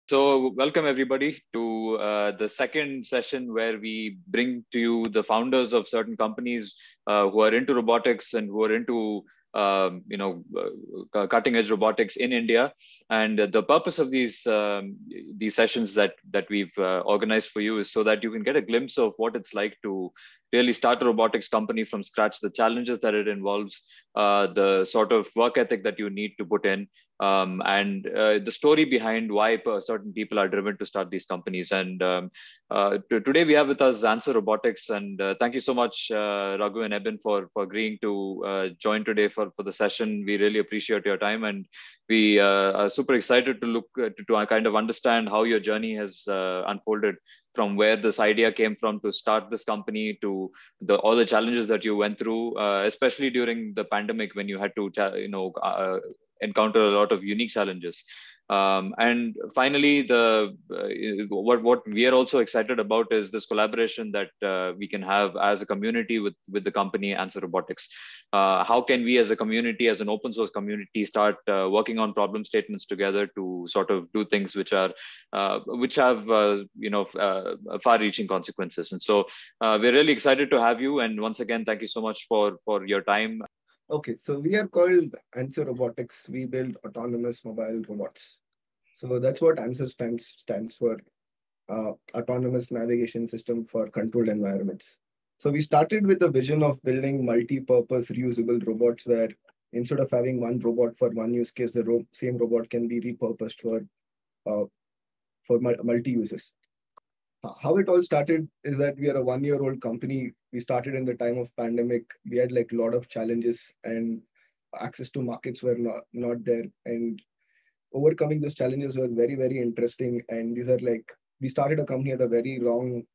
So welcome everybody to the second session where we bring to you the founders of certain companies who are into robotics and who are into cutting edge robotics in India. And the purpose of these sessions that we've organized for you is so that you can get a glimpse of what it's like to really start a robotics company from scratch, the challenges that it involves, the sort of work ethic that you need to put in, and the story behind why certain people are driven to start these companies. And today we have with us ANSCER Robotics, and thank you so much, Raghu and Ebin, for agreeing to join today for the session. We really appreciate your time, and we are super excited to look to kind of understand how your journey has unfolded from where this idea came from to start this company to all the challenges that you went through, especially during the pandemic when you had to encounter a lot of unique challenges. And finally, what we are also excited about is this collaboration that we can have as a community with the company ANSCER Robotics. How can we, as a community, as an open source community, start working on problem statements together to sort of do things which have far-reaching consequences? And so we're really excited to have you. And once again, thank you so much for your time. Okay, so we are called ANSWER Robotics. We build autonomous mobile robots. So that's what ANSWER stands for, Autonomous Navigation System for Controlled Environments. So we started with the vision of building multi-purpose reusable robots where instead of having one robot for one use case, the same robot can be repurposed for multi-uses. How it all started is that we are a 1-year-old company. We started in the time of pandemic. We had like a lot of challenges and access to markets were not there. And overcoming those challenges were very, very interesting. And these are like, we started a company at a very wrong,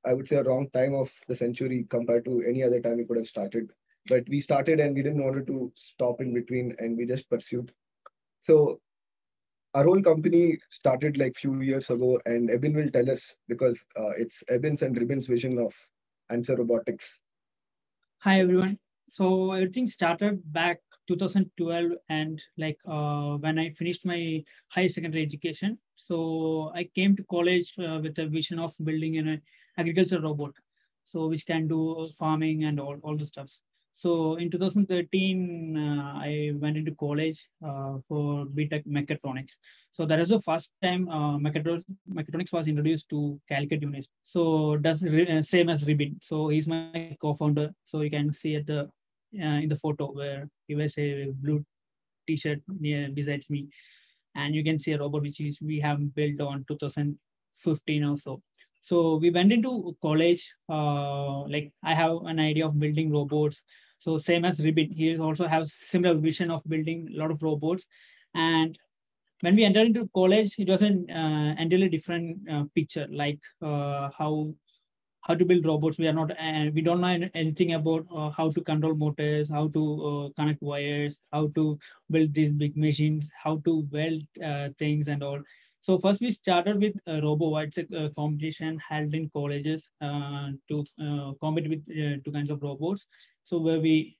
I would say a wrong time of the century compared to any other time we could have started. But we started and we didn't want to stop in between and we just pursued. So our whole company started like few years ago, and Ebin will tell us because it's Ebin's and Ribbon's vision of ANSWER Robotics. Hi everyone. So everything started back 2012, and when I finished my higher secondary education, so I came to college with a vision of building an agriculture robot, so which can do farming and all the stuffs. So in 2013, I went into college for BTech Mechatronics. So that is the first time mechatronics was introduced to Calicut University. So does same as Ribbon. So he's my co-founder. So you can see at the in the photo where he wears a blue T-shirt near besides me, and you can see a robot which is we have built on 2015 or so. So we went into college. Like I have an idea of building robots. So same as Ribbon, he also has similar vision of building a lot of robots. And when we entered into college, it was an entirely different picture, like how to build robots. We are not, we don't know anything about how to control motors, how to connect wires, how to build these big machines, how to weld things and all. So first we started with RoboWire. It's a competition held in colleges to compete with two kinds of robots. So where we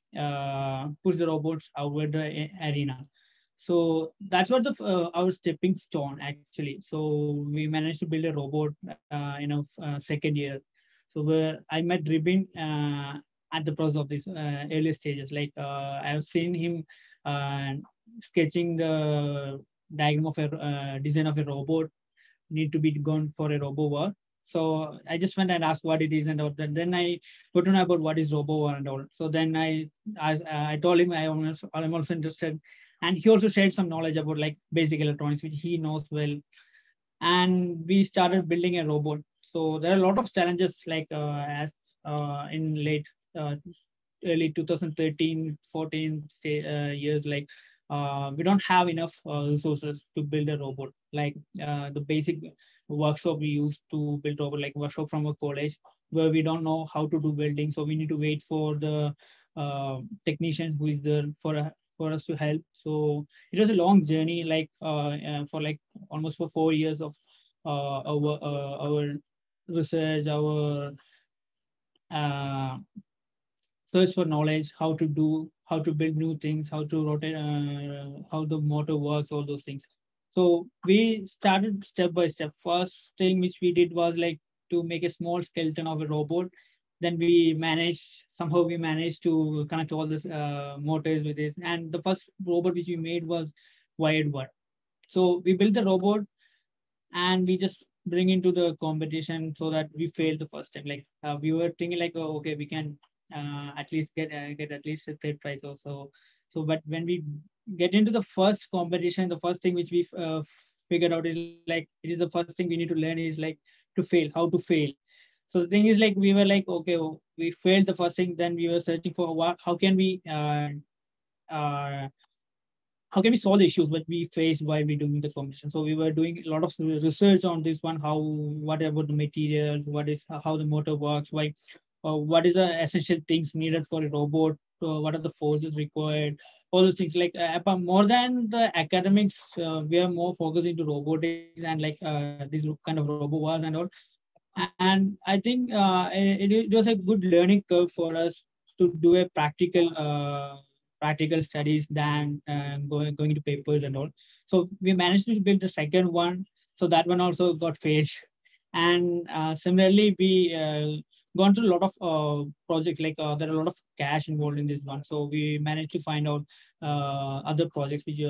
push the robots over the arena. So that's what our stepping stone actually. So we managed to build a robot second year. So where I met Ribbon at the process of this early stages. Like I have seen him sketching the diagram of a design of a robot need to be gone for a RoboWire. So I just went and asked what it is and all that. Then I got to know about what is RoboWire and all. So then I told him I'm also interested, and he also shared some knowledge about like basic electronics, which he knows well. And we started building a robot. So there are a lot of challenges like in late early 2013, 14 years, like we don't have enough resources to build a robot. Like the basic workshop we use to build robot, like workshop from a college, where we don't know how to do welding. So we need to wait for the technician who is there for us to help. So it was a long journey, like for like almost for 4 years of our research, our search for knowledge, how to build new things, how to rotate, how the motor works, all those things. So we started step by step. First thing which we did was like to make a small skeleton of a robot. Then we managed to connect all this motors with this. And the first robot which we made was wired one. So we built the robot and we just bring into the competition so that we failed the first time. Like we were thinking like, oh, okay, we can at least get at least a third prize or so. So, but when we get into the first competition, the first thing which we figured out is like it is the first thing we need to learn is like to fail, how to fail. So the thing is like we were like, okay, oh, we failed the first thing. Then we were searching for what, uh, how can we solve the issues that we face while we doing the competition. So we were doing a lot of research on this one, how, what about the material, what is how the motor works, why, what is the essential things needed for a robot, what are the forces required, all those things. Like more than the academics, we are more focused into robotics and like this kind of robo wars and all. And I think it was a good learning curve for us to do a practical studies than going to papers and all. So we managed to build the second one. So that one also got failed. And similarly, we gone through a lot of projects. Like there are a lot of cash involved in this one. So we managed to find out other projects which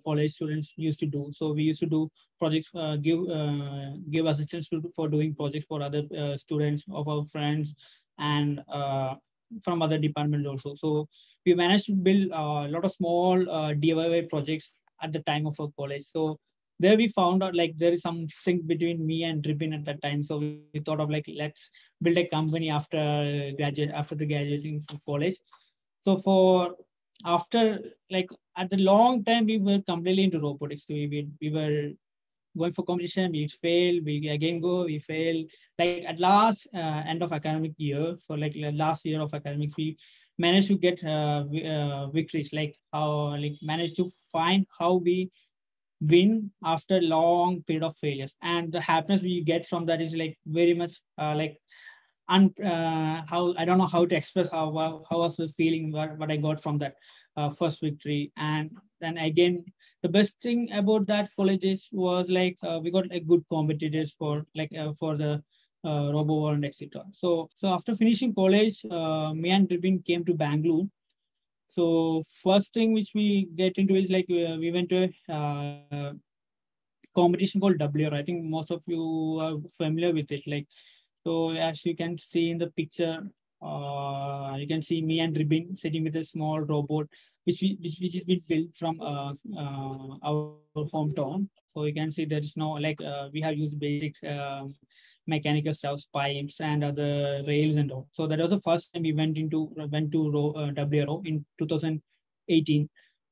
college students used to do. So we used to do projects, give assistance for doing projects for other students of our friends and from other departments also. So we managed to build a lot of small DIY projects at the time of our college. So there we found out like there is some sync between me and Ripin at that time. So we thought of like let's build a company after the graduating from college. So for after like at the long time we were completely into robotics. We were going for competition, we fail, we again go, we fail. Like at last end of academic year, so like last year of academics, we managed to get victories. Like how like managed to find how we win after long period of failures, and the happiness we get from that is like very much like how I don't know how to express how I was feeling, what I got from that first victory. And then again, the best thing about that colleges was like we got like good competitors for the robo and etc. So after finishing college, me and Ribin came to Bangalore. So first thing which we get into is like we went to a competition called WR. I think most of you are familiar with it. Like so, as you can see in the picture, you can see me and Ribin sitting with a small robot, which is been built from our hometown. So you can see there is no like we have used basics mechanical stuff, pipes and other rails and all. So that was the first time we went to WRO in 2018.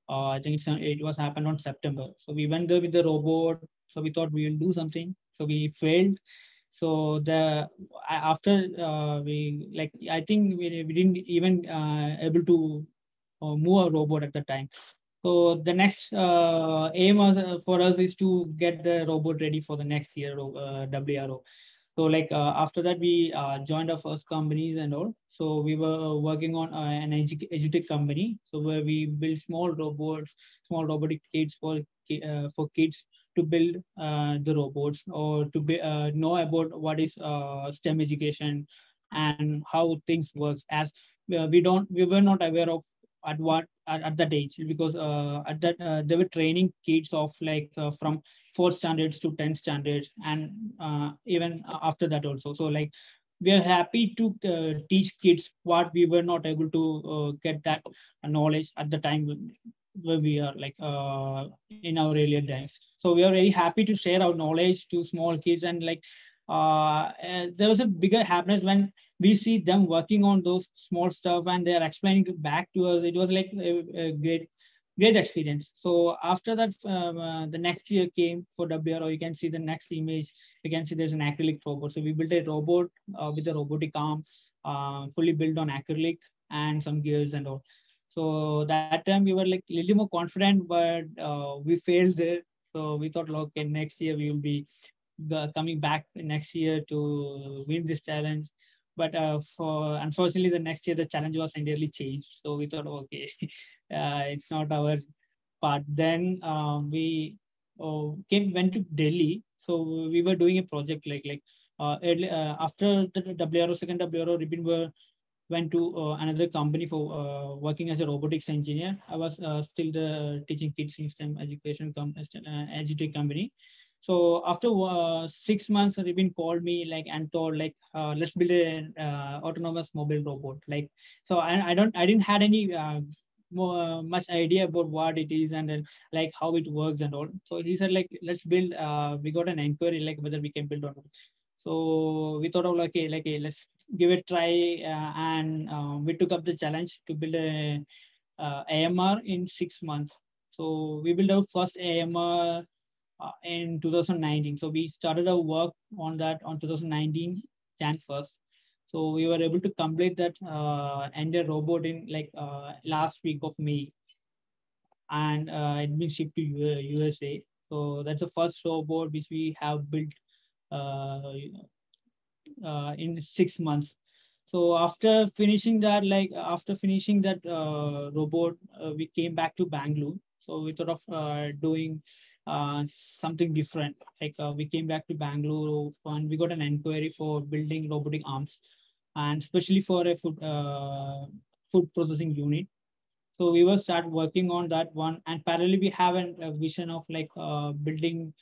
I think it was happened on September. So we went there with the robot. So we thought we will do something. So we failed. So after we like I think we didn't even able to move a robot at the time. So the next aim was, for us is to get the robot ready for the next year WRO. So like after that we joined our first companies and all. So we were working on an edutech company. So where we build small robots, small robotic kits for kids to build the robots, or to know about what is STEM education and how things works. As we were not aware of at that age, because at that they were training kids of like from fourth standards to 10th standards, and even after that also. So like we are happy to teach kids what we were not able to get that knowledge at the time where we are like in our earlier days. So we are very happy to share our knowledge to small kids. And like there was a bigger happiness when we see them working on those small stuff and they are explaining it back to us. It was like a great experience. So after that, the next year came for WRO. You can see the next image. You can see there's an acrylic robot. So we built a robot with a robotic arm, fully built on acrylic and some gears and all. So that time we were like a little more confident, but we failed there. So we thought, okay, next year we will be coming back next year to win this challenge. But for unfortunately, the next year the challenge was entirely changed. So we thought, okay, it's not our part. Then we went to Delhi. So we were doing a project after the WRO, second WRO, went to another company for working as a robotics engineer. I was still the teaching kids in STEM education edutech company. So after 6 months, Ribin called me and told let's build an autonomous mobile robot. So I didn't had any much idea about what it is and then how it works and all. So he said let's build. We got an inquiry whether we can build or not. So we thought of let's give it a try, and we took up the challenge to build a AMR in 6 months. So we built our first AMR in 2019. So we started our work on that on 2019 Jan 1st. So we were able to complete that entire robot in last week of May, and it's been shipped to USA. So that's the first robot which we have built uh, in 6 months. So after finishing that, robot, we came back to Bangalore. So we thought of doing something different. We came back to Bangalore and we got an inquiry for building robotic arms, and especially for a food processing unit. So we will start working on that one, and parallelly we have a vision of building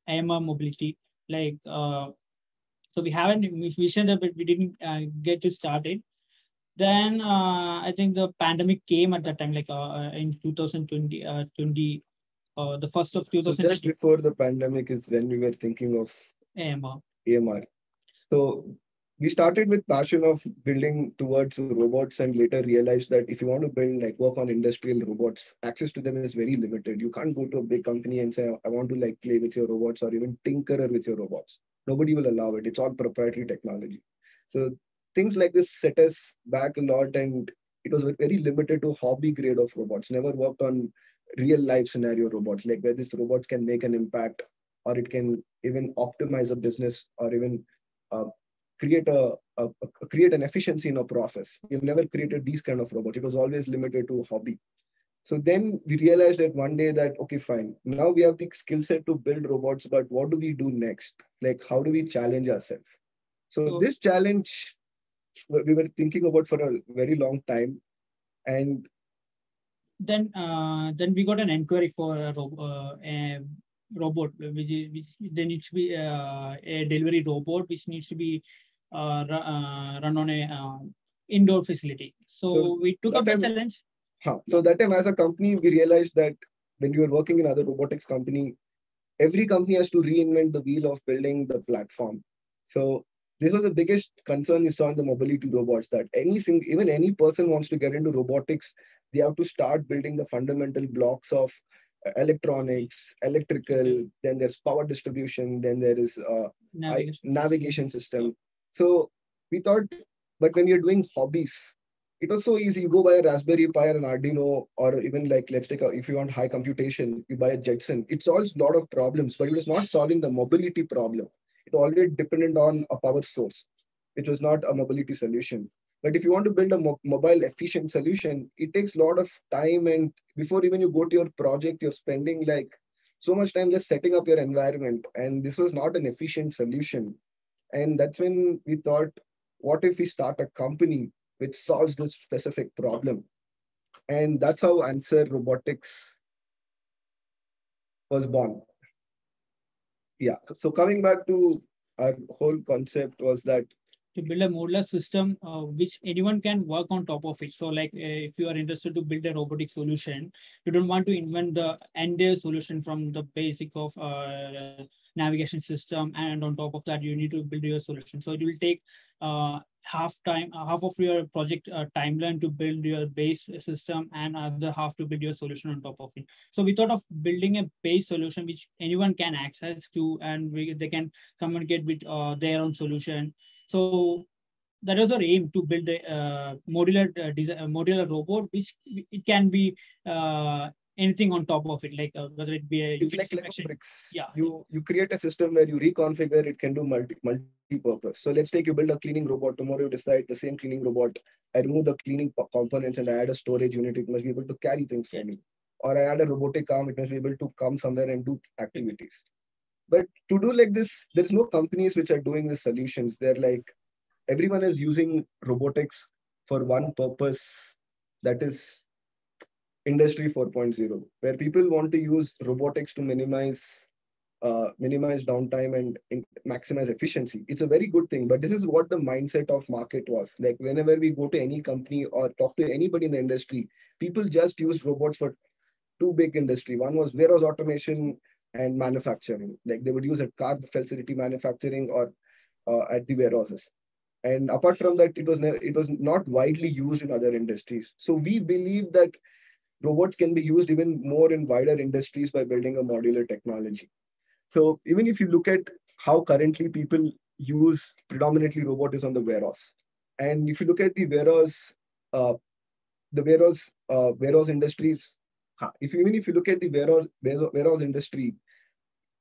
AMR mobility. So we haven't visioned it, but we didn't get to start it. Then I think the pandemic came at that time, in 2020, the first of So 2020. just before the pandemic is when we were thinking of AMR. AMR. So we started with passion of building towards robots, and later realized that if you want to build work on industrial robots, access to them is very limited. You can't go to a big company and say, I want to play with your robots or even tinker with your robots. Nobody will allow it. It's all proprietary technology. So things like this set us back a lot, and it was very limited to hobby grade of robots. Never worked on real life scenario robots, where these robots can make an impact, or it can even optimize a business, or even uh, create an efficiency in a process. We've never created these kind of robots. It was always limited to hobby. So then we realized that one day that, okay, fine, now we have the skill set to build robots, but what do we do next? How do we challenge ourselves? So this challenge we were thinking about for a very long time. And then we got an inquiry for a robot, which there needs to be a delivery robot, which needs to be run on a indoor facility. So we took up the challenge. So that time as a company, we realized that when you were working in other robotics company, every company has to reinvent the wheel of building the platform. So this was the biggest concern we saw in the mobility robots, that even any person wants to get into robotics, they have to start building the fundamental blocks of electronics, electrical, then there's power distribution, then there is navigation system. So we thought, but when you're doing hobbies, it was so easy. You go buy a Raspberry Pi or an Arduino, or even let's take if you want high computation, you buy a Jetson. It solves a lot of problems, but it was not solving the mobility problem. It already depended on a power source, which was not a mobility solution. But if you want to build a mobile efficient solution, it takes a lot of time. And before even you go to your project, you're spending so much time just setting up your environment. And this was not an efficient solution. And that's when we thought, what if we start a company which solves this specific problem? And that's how ANSCER Robotics was born. Yeah. So coming back to our whole concept was that to build a modular system which anyone can work on top of it. So if you are interested to build a robotic solution, you don't want to invent the entire solution from the basic of navigation system, and on top of that you need to build your solution. So it will take half of your project timeline to build your base system, and other half to build your solution on top of it. So we thought of building a base solution which anyone can access to, and they can communicate with their own solution. So that was our aim, to build a modular robot, which it can be anything on top of it, whether it be it's like bricks. Yeah. You create a system where you reconfigure, it can do multi-purpose. So let's take you build a cleaning robot. Tomorrow you decide the same cleaning robot, I remove the cleaning components and I add a storage unit. It must be able to carry things for me. or I add a robotic arm, it must be able to come somewhere and do activities. But to do like this, there's no companies which are doing the solutions. They're like, everyone is using robotics for one purpose, that is Industry 4.0, where people want to use robotics to minimize downtime and maximize efficiency. It's a very good thing, but this is what the mindset of market was. Like whenever we go to any company or talk to anybody in the industry, people just use robots for two big industry. One was warehouse automation and manufacturing. Like they would use at car facility manufacturing or at the warehouses. And apart from that, it was not widely used in other industries. So we believe that robots can be used even more in wider industries by building a modular technology. So even if you look at how currently people use predominantly robot is on the warehouse. And if you look at uh, warehouse industries, even if you look at the warehouse industry,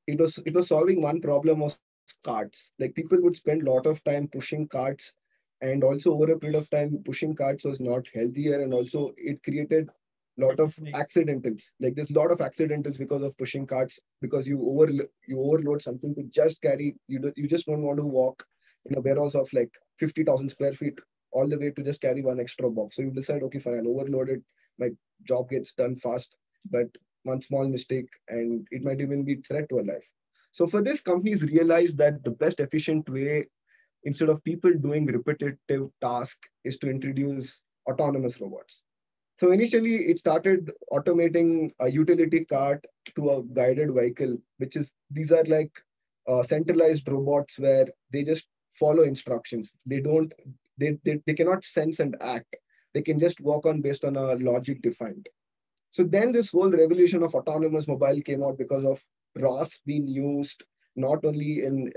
it was solving one problem of carts. Like people would spend a lot of time pushing carts, and also over a period of time, pushing carts was not healthier, and also it created lot of accidentals. Like there's a lot of accidentals because of pushing carts, because you overload something to just carry. You just don't want to walk in a warehouse of like 50,000 square feet all the way to just carry one extra box. So you decide, okay, fine, I'll overload it. My job gets done fast, but one small mistake and it might even be threat to a life. So for this, companies realize that the best efficient way, instead of people doing repetitive tasks, is to introduce autonomous robots. So initially, it started automating a utility cart to a guided vehicle, which is these are like centralized robots where they just follow instructions. They cannot sense and act. They can just walk on based on a logic defined. So then this whole revolution of autonomous mobile came out because of ROS being used not only in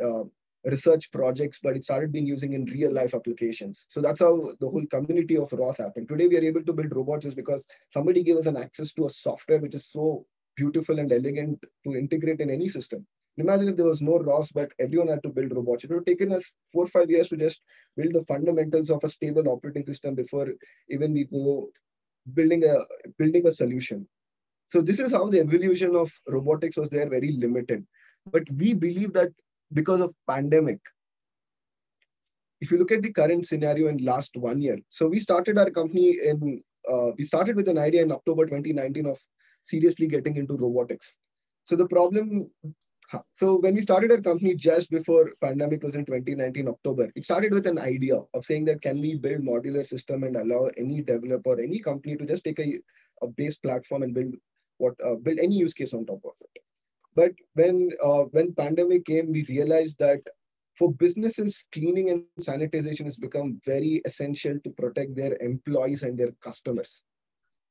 research projects, but it started being using in real life applications. So that's how the whole community of ROS happened. Today we are able to build robots just because somebody gave us an access to a software which is so beautiful and elegant to integrate in any system. Imagine if there was no ROS, but everyone had to build robots. It would have taken us 4 or 5 years to just build the fundamentals of a stable operating system before even we go building a solution. So this is how the evolution of robotics was there, very limited. But we believe that because of pandemic, if you look at the current scenario in last 1 year, so we started our company we started with an idea in October 2019 of seriously getting into robotics. So the problem, so when we started our company just before pandemic was in 2019 October, it started with an idea of saying that can we build modular system and allow any developer, any company to just take a base platform and build any use case on top of it. But when pandemic came, we realized that for businesses, cleaning and sanitization has become very essential to protect their employees and their customers.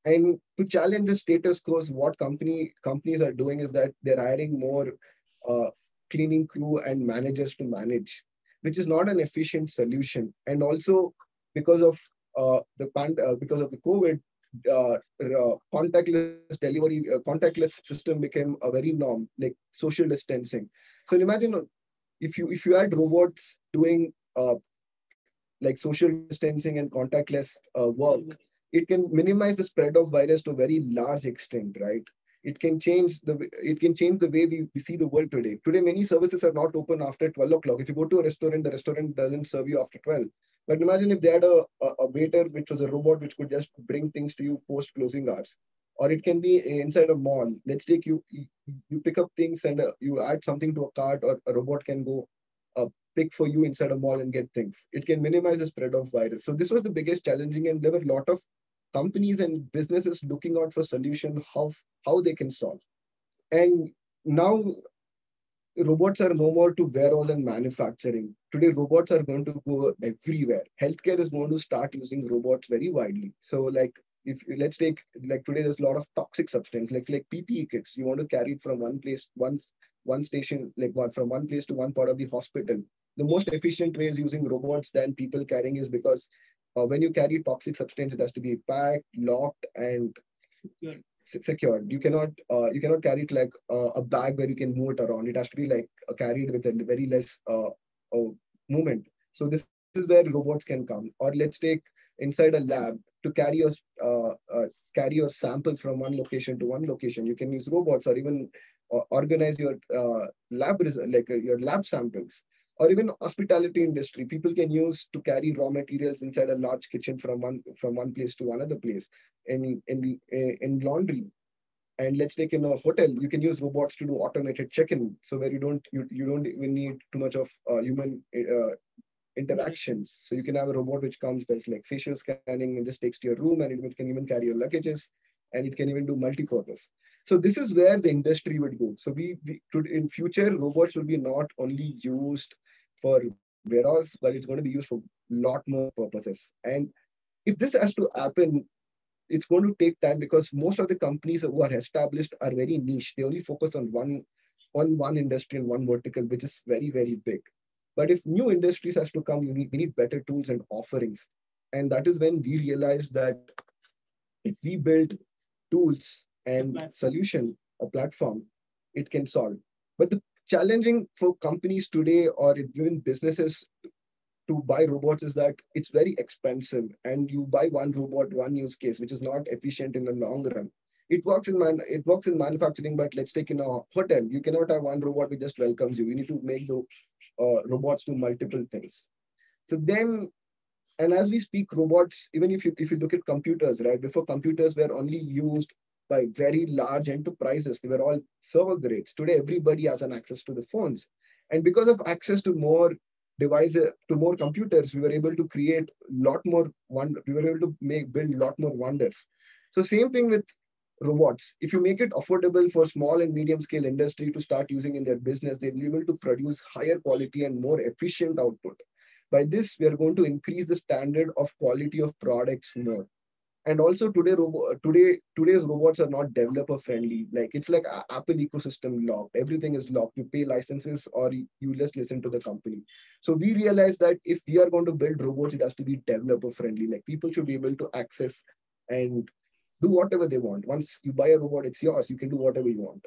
And to challenge the status quo, what companies are doing is that they're hiring more uh, cleaning crew and managers to manage, which is not an efficient solution. And also because of because of the COVID, contactless system became a very norm, like social distancing. So imagine if you had robots doing like social distancing and contactless work, it can minimize the spread of virus to a very large extent, right? It can change the way we see the world today. Today, many services are not open after 12 o'clock. If you go to a restaurant, the restaurant doesn't serve you after 12. But imagine if they had a waiter, which was a robot, which could just bring things to you post closing hours. Or it can be inside a mall. Let's take you pick up things and you add something to a cart, or a robot can go pick for you inside a mall and get things. It can minimize the spread of virus. So this was the biggest challenging, and there were a lot of companies and businesses looking out for solution how they can solve. And now robots are no more to warehouse and manufacturing. Today, robots are going to go everywhere. Healthcare is going to start using robots very widely. So, like, if let's take like today, there's a lot of toxic substance, like PPE kits. You want to carry it from one place, one station, like what from one place to one part of the hospital. The most efficient way is using robots than people carrying is because when you carry toxic substance, it has to be packed, locked, and secured. You cannot carry it like a bag where you can move it around. It has to be like carried with a very less movement. So this is where robots can come. Or let's take inside a lab to carry carry your samples from one location to one location. You can use robots, or even organize your your lab samples, or even hospitality industry. People can use to carry raw materials inside a large kitchen from one place to another place. In laundry, and let's take in a hotel, you can use robots to do automated check-in, so where you don't even need too much of human interactions. So you can have a robot which comes, does like facial scanning, and just takes to your room, and it can even carry your luggages, and it can even do multi-purpose. So this is where the industry would go. So we could, in future, robots will be not only used for warehouse, but it's going to be used for a lot more purposes. And if this has to happen, it's going to take time, because most of the companies who are established are very niche. They only focus on one industry and one vertical, which is very, very big. But if new industries has to come, we need better tools and offerings. And that is when we realized that if we build tools and solution, a platform, it can solve. But the challenging for companies today, or even businesses, to buy robots is that it's very expensive, and you buy one robot, one use case, which is not efficient in the long run. It works in manufacturing, but let's take in a hotel. You cannot have one robot which just welcomes you. You need to make the robots do multiple things. So then, and as we speak, robots, even if you look at computers, right? Before, computers were only used by very large enterprises. They were all server grades. Today, everybody has an access to the phones. And because of access to more devices, to more computers, we were able to create lot more we were able to build a lot more wonders. So same thing with robots. If you make it affordable for small and medium scale industry to start using in their business, they'll be able to produce higher quality and more efficient output. By this, we are going to increase the standard of quality of products more. And also today's robots are not developer friendly. Like, it's like Apple ecosystem locked. Everything is locked. You pay licenses, or you just listen to the company. So we realized that if we are going to build robots, it has to be developer friendly. Like, people should be able to access and do whatever they want. Once you buy a robot, it's yours. You can do whatever you want.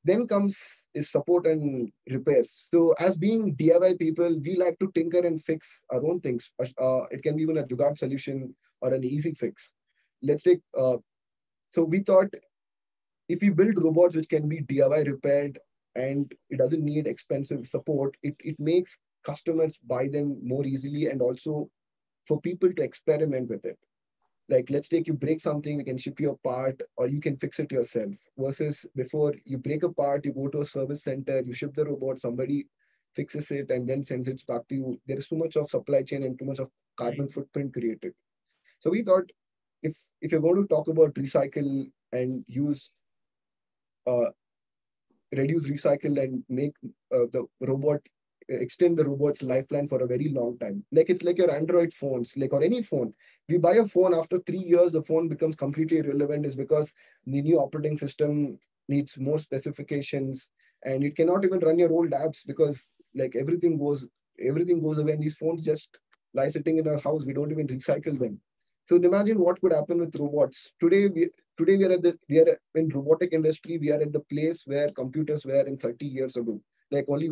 Then comes is support and repairs. So as being DIY people, we like to tinker and fix our own things. It can be even a jugaad solution or an easy fix. Let's take, so we thought, if we build robots which can be DIY repaired and it doesn't need expensive support, it makes customers buy them more easily, and also for people to experiment with it. Like, let's take, you break something, we can ship you a part, or you can fix it yourself. Versus before, you break a part, you go to a service center, you ship the robot, somebody fixes it and then sends it back to you. There is too much of supply chain and too much of carbon footprint created. So we thought, if you're going to talk about recycle and use, uh, reduce, recycle, and make the robot, extend the robot's lifeline for a very long time. Like, it's like your Android phones, like, or any phone. We buy a phone, after 3 years, the phone becomes completely irrelevant, is because the new operating system needs more specifications, and it cannot even run your old apps, because like everything goes away, and these phones just lie sitting in our house. We don't even recycle them. So imagine what could happen with robots. Today we are in robotic industry. We are at the place where computers were in 30 years ago. Like, only,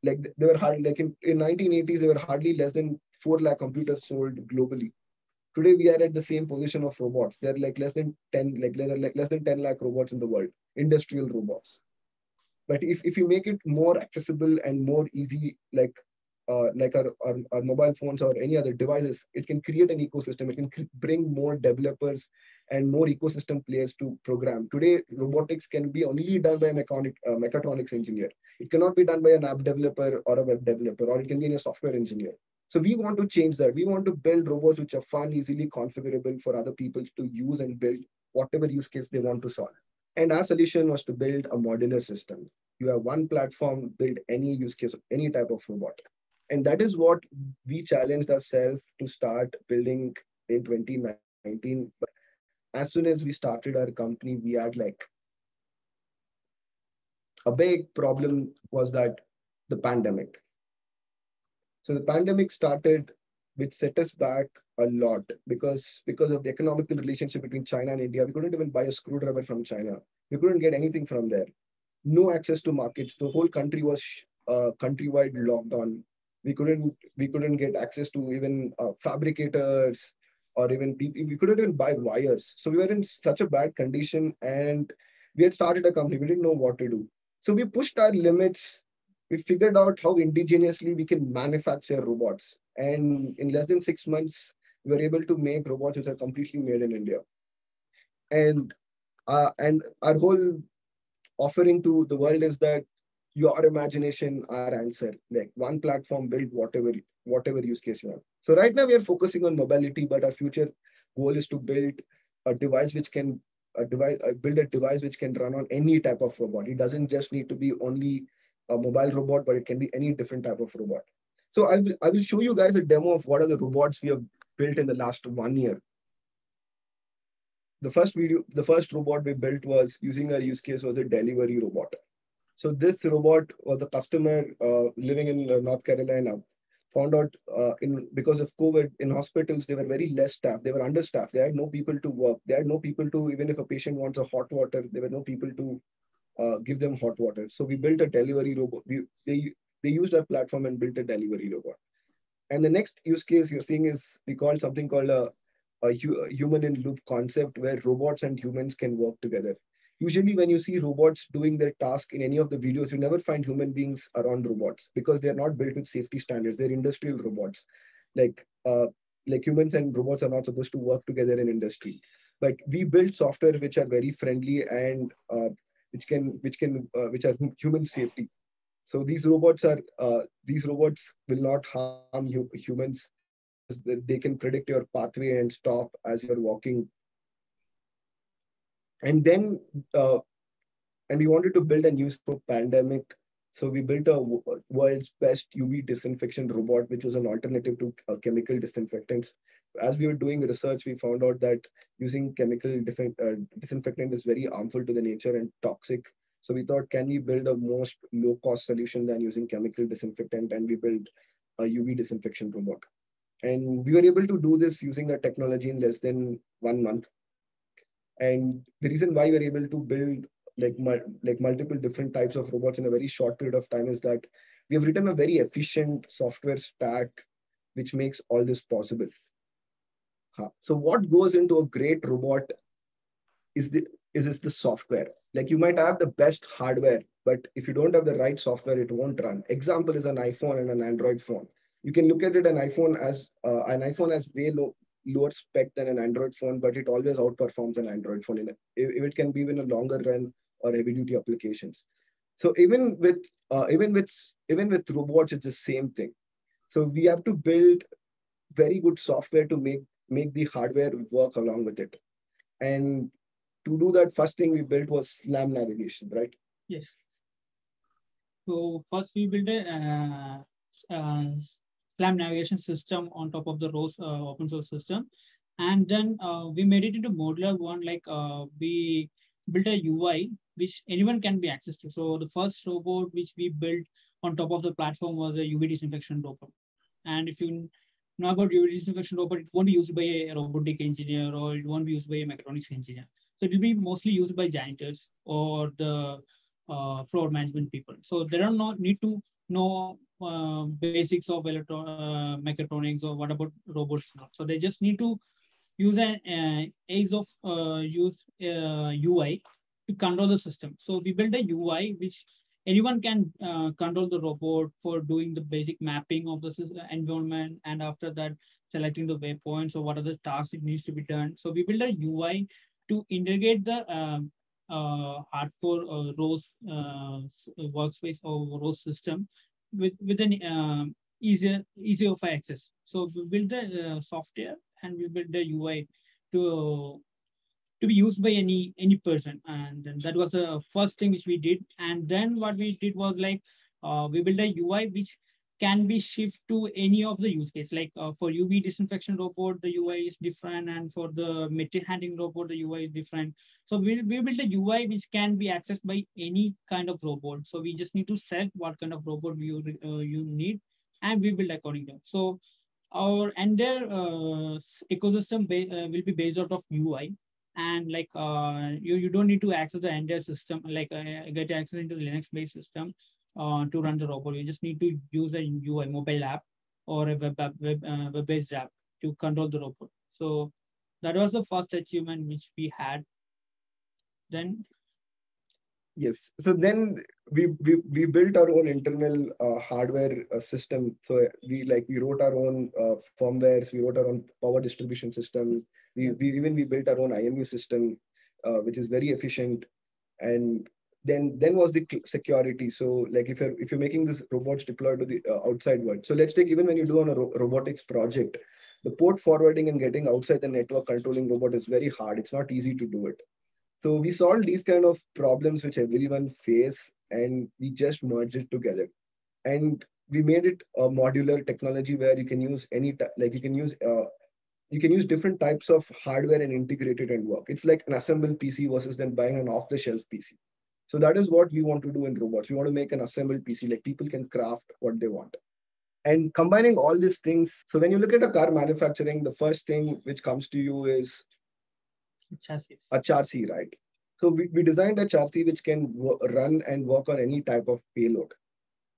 like, they were hard, like in 1980s, there were hardly less than 4 lakh computers sold globally. Today we are at the same position of robots. There are like less than 10, like there are like less than 10 lakh robots in the world, industrial robots. But if you make it more accessible and more easy, like our mobile phones or any other devices, it can create an ecosystem. It can bring more developers and more ecosystem players to program. Today, robotics can be only done by a mechatronics engineer. It cannot be done by an app developer or a web developer, or it can be a software engineer. So we want to change that. We want to build robots which are fun, easily configurable for other people to use and build whatever use case they want to solve. And our solution was to build a modular system. You have one platform, build any use case, any type of robot. And that is what we challenged ourselves to start building in 2019. But as soon as we started our company, we had like a big problem, was that the pandemic. So the pandemic started, which set us back a lot, because of the economical relationship between China and India. We couldn't even buy a screwdriver from China. We couldn't get anything from there. No access to markets. The whole country was countrywide lockdown. We couldn't get access to even fabricators, or even people, we couldn't even buy wires. So we were in such a bad condition, and we had started a company. We didn't know what to do. So we pushed our limits. We figured out how indigenously we can manufacture robots. And in less than 6 months, we were able to make robots which are completely made in India. And our whole offering to the world is that your imagination, our answer. Like one platform, build whatever use case you want. So right now we are focusing on mobility, but our future goal is to build a device which can build a device which can run on any type of robot. It doesn't just need to be only a mobile robot, but it can be any different type of robot. So I will show you guys a demo of what are the robots we have built in the last 1 year. The first robot we built was using our use case was a delivery robot. So this robot was a customer living in North Carolina, found out because of COVID in hospitals, they were very less staffed. They were understaffed. They had no people to work. They had no people to, even if a patient wants a hot water, there were no people to give them hot water. So we built a delivery robot. They used our platform and built a delivery robot. And the next use case you're seeing is we call something called a human in loop concept, where robots and humans can work together. Usually when you see robots doing their task in any of the videos, you never find human beings around robots because they're not built with safety standards. They're industrial robots. Like humans and robots are not supposed to work together in industry. But we build software which are very friendly and which are human safety. So these robots will not harm humans because they can predict your pathway and stop as you're walking. And then and we wanted to build a new for pandemic. So we built a world's best UV disinfection robot, which was an alternative to chemical disinfectants. As we were doing research, we found out that using chemical disinfectant is very harmful to the nature and toxic. So we thought, can we build a most low-cost solution than using chemical disinfectant? And we built a UV disinfection robot. And we were able to do this using the technology in less than 1 month. And the reason why we're able to build like multiple different types of robots in a very short period of time is that we have written a very efficient software stack which makes all this possible. So what goes into a great robot is the software. Like you might have the best hardware, but if you don't have the right software, it won't run. Example is an iPhone and an Android phone. You can look at it, an iPhone has way lower spec than an Android phone, but it always outperforms an Android phone if it can be in a longer run or heavy duty applications. So even with robots, it's the same thing. So we have to build very good software to make the hardware work along with it. And to do that, first thing we built was SLAM navigation, right? Yes. So first we built a SLAM navigation system on top of the ROS open source system. And then we made it into modular one, like we built a UI which anyone can be accessed to. So the first robot which we built on top of the platform was a UV disinfection robot. And if you know about UV disinfection robot, it won't be used by a robotic engineer or it won't be used by a mechatronics engineer. So it will be mostly used by janitors or the floor management people. So they don't need to know basics of mechatronics or what about robots now. So they just need to use an ease of use UI to control the system. So we built a UI which anyone can control the robot for doing the basic mapping of the environment, and after that selecting the waypoints or what are the tasks it needs to be done. So we built a UI to integrate the hardcore ROS workspace or ROS system with an easier of access. So we built the software and we built the UI to be used by any person, and then that was the first thing which we did. And then what we did was like we built a UI which can be shipped to any of the use case. Like for UV disinfection robot, the UI is different, and for the material handling robot, the UI is different. So we built a UI which can be accessed by any kind of robot. So we just need to set what kind of robot you need, and we build accordingly. So our entire ecosystem will be based out of UI. And like you don't need to access the entire system, like get access into the Linux-based system to run the robot. You just need to use a UI mobile app or a web-based app to control the robot. So that was the first achievement which we had. Then Yes. So then we built our own internal hardware system. So we wrote our own firmwares. We wrote our own power distribution system. We built our own IMU system, which is very efficient. And then was the security. So like if you're making this robots deployed to the outside world. So let's take, even when you do on a robotics project, the port forwarding and getting outside the network controlling robot is very hard. It's not easy to do it. So we solved these kind of problems which everyone face, and we just merged it together. And we made it a modular technology where you can use you can use different types of hardware and integrate it and work. It's like an assembled PC versus then buying an off-the-shelf PC. So that is what we want to do in robots. We want to make an assembled PC, like people can craft what they want. And combining all these things. So when you look at a car manufacturing, the first thing which comes to you is chassis. a chassis, right? So we designed a chassis which can run and work on any type of payload.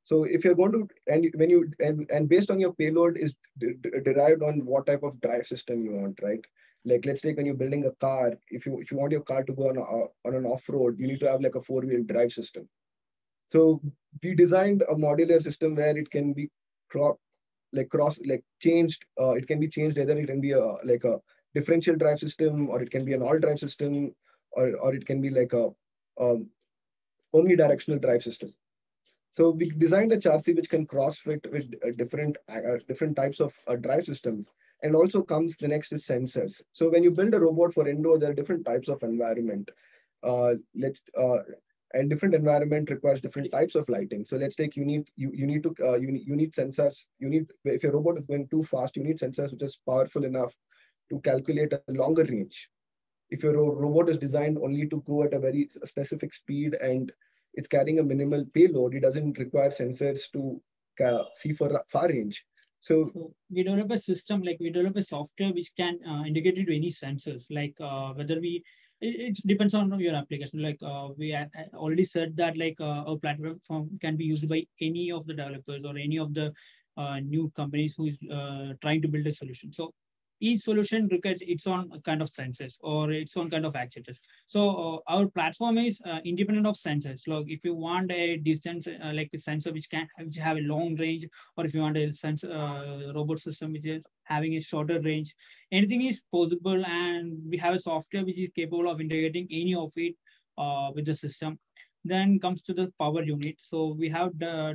So if you're going to, and based on your payload is derived on what type of drive system you want, right? Like let's take when you're building a car, if you want your car to go on an off-road, you need to have like a four-wheel drive system. So we designed a modular system where it can be changed. It can be changed, either it can be like a differential drive system, or it can be an all drive system, or it can be like a omnidirectional drive system. So we designed a chassis which can cross fit with different types of drive systems. And also comes the next is sensors. So when you build a robot for indoor, there are different types of environment. And different environment requires different types of lighting. So let's take, you need sensors. If your robot is going too fast, you need sensors which is powerful enough to calculate a longer range. If your robot is designed only to go at a very specific speed and it's carrying a minimal payload, it doesn't require sensors to see for far range. So we develop a system, like we develop a software which can integrate it to any sensors, like whether it depends on your application. Like we already said that like our platform can be used by any of the developers or any of the new companies who is trying to build a solution. So each solution requires its own kind of sensors or its own kind of actuators. So our platform is independent of sensors. Like if you want a distance, like a sensor which have a long range, or if you want a robot system which is having a shorter range, anything is possible. And we have a software which is capable of integrating any of it with the system. Then comes to the power unit. So we have the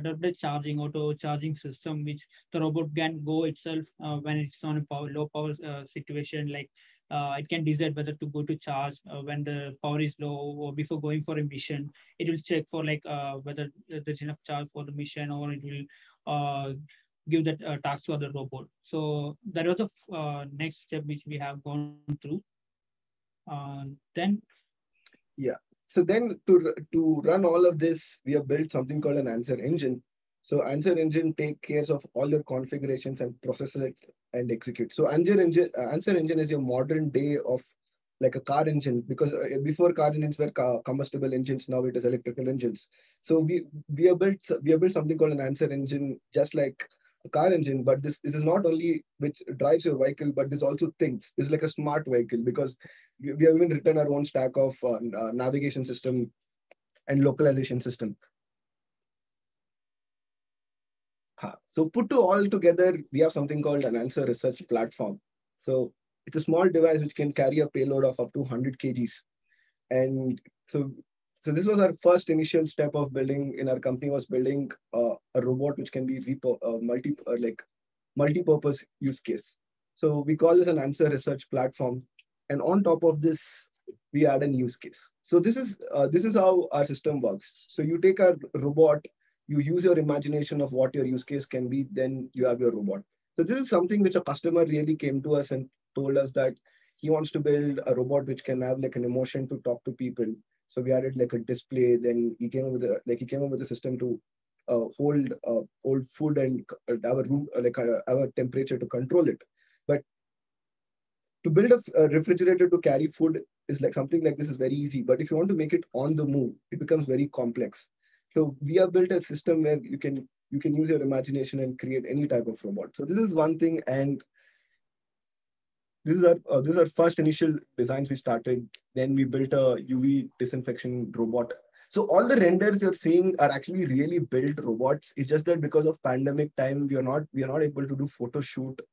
auto charging system, which the robot can go itself when it's on a low power situation. Like it can decide whether to go to charge when the power is low, or before going for a mission. It will check for like whether there's enough charge for the mission, or it will give that task to other robot. So that was the next step which we have gone through. Then yeah. So then to run all of this, we have built something called an ANSWER engine. So ANSWER engine take care of all your configurations and processes it and execute. So ANSWER engine is your modern day of like a car engine, because before car engines were combustible engines, now it is electrical engines. So we have built something called an ANSWER engine, just like a car engine, but this is not only which drives your vehicle, but this also thinks. This is like a smart vehicle, because we have even written our own stack of navigation system and localization system. So put to all together, we have something called an ANSWER research platform. So it's a small device which can carry a payload of up to 100 kgs. And so this was our first initial step of building in our company, was building a robot which can be multi-purpose use case. So we call this an ANSWER research platform. And on top of this, we add a use case. So this is how our system works. So you take a robot, you use your imagination of what your use case can be, then you have your robot. So this is something which a customer really came to us and told us that he wants to build a robot which can have like an emotion to talk to people. So we added like a display. Then he came up with a system to hold food and have a room, have a temperature to control it. But to build a refrigerator to carry food is like something like this is very easy. But if you want to make it on the move, it becomes very complex. So we have built a system where you can use your imagination and create any type of robot. So this is one thing. And this is our first initial designs we started. Then we built a UV disinfection robot. So all the renders you're seeing are actually really built robots. It's just that because of pandemic time, we are not able to do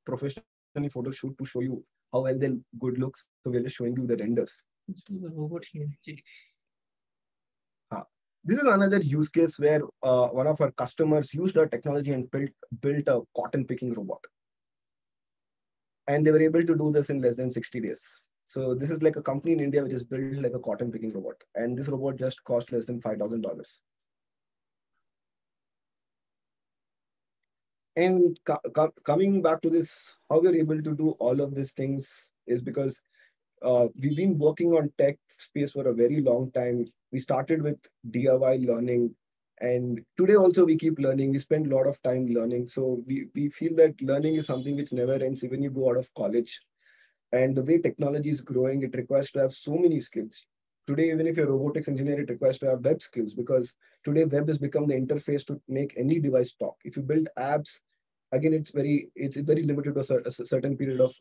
professionally photo shoot to show you how well the good looks. So we're just showing you the renders. The robot here, actually. This is another use case where one of our customers used our technology and built a cotton picking robot. And they were able to do this in less than 60 days. So this is like a company in India which is built like a cotton picking robot. And this robot just cost less than $5,000. And coming back to this, how we're able to do all of these things is because we've been working on tech space for a very long time. We started with DIY learning, and today also we keep learning. We spend a lot of time learning. So we feel that learning is something which never ends, even you go out of college. And the way technology is growing, it requires to have so many skills. Today, even if you're a robotics engineer, it requires to have web skills, because today web has become the interface to make any device talk. If you build apps, again, it's very limited to a certain period of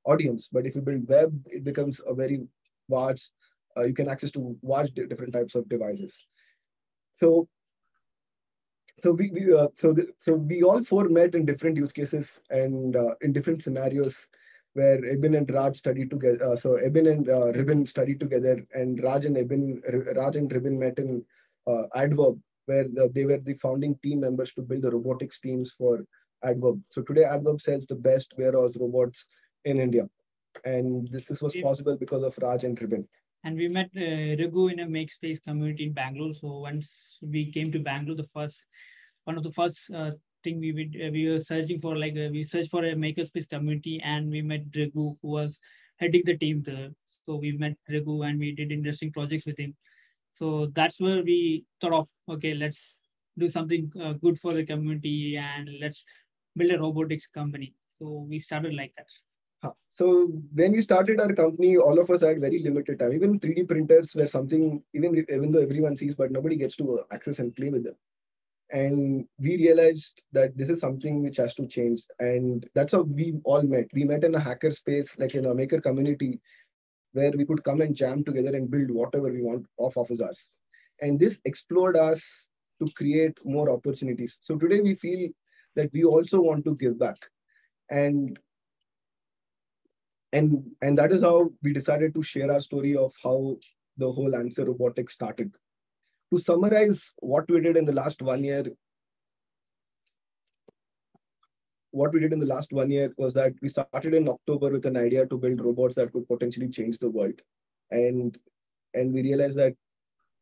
audience. But if you build web, it becomes a very large. You can access to large different types of devices. So so we all four met in different use cases and in different scenarios where Ebin and Raj studied together. So Ebin and Ribin studied together, and Raj and Ribin met in Adverb, where they were the founding team members to build the robotics teams for Adverb. So today Adverb sells the best warehouse robots in India, and this was possible because of Raj and Ribin. And we met Raghu in a Makespace community in Bangalore. So once we came to Bangalore, one of the first thing we were searching for, we searched for a makerspace community, and we met Raghu, who was heading the team there. So we met Raghu and we did interesting projects with him. So that's where we thought of, okay, let's do something good for the community and let's build a robotics company. So we started like that. So when we started our company, all of us had very limited time. Even 3D printers were something, even though everyone sees, but nobody gets to access and play with them. And we realized that this is something which has to change. And that's how we all met. We met in a hacker space, like in a maker community, where we could come and jam together and build whatever we want off of ours. And this explored us to create more opportunities. So today we feel that we also want to give back. And that is how we decided to share our story of how the whole ANSCER Robotics started. To summarize what we did in the last 1 year, was that we started in October with an idea to build robots that could potentially change the world. And we realized that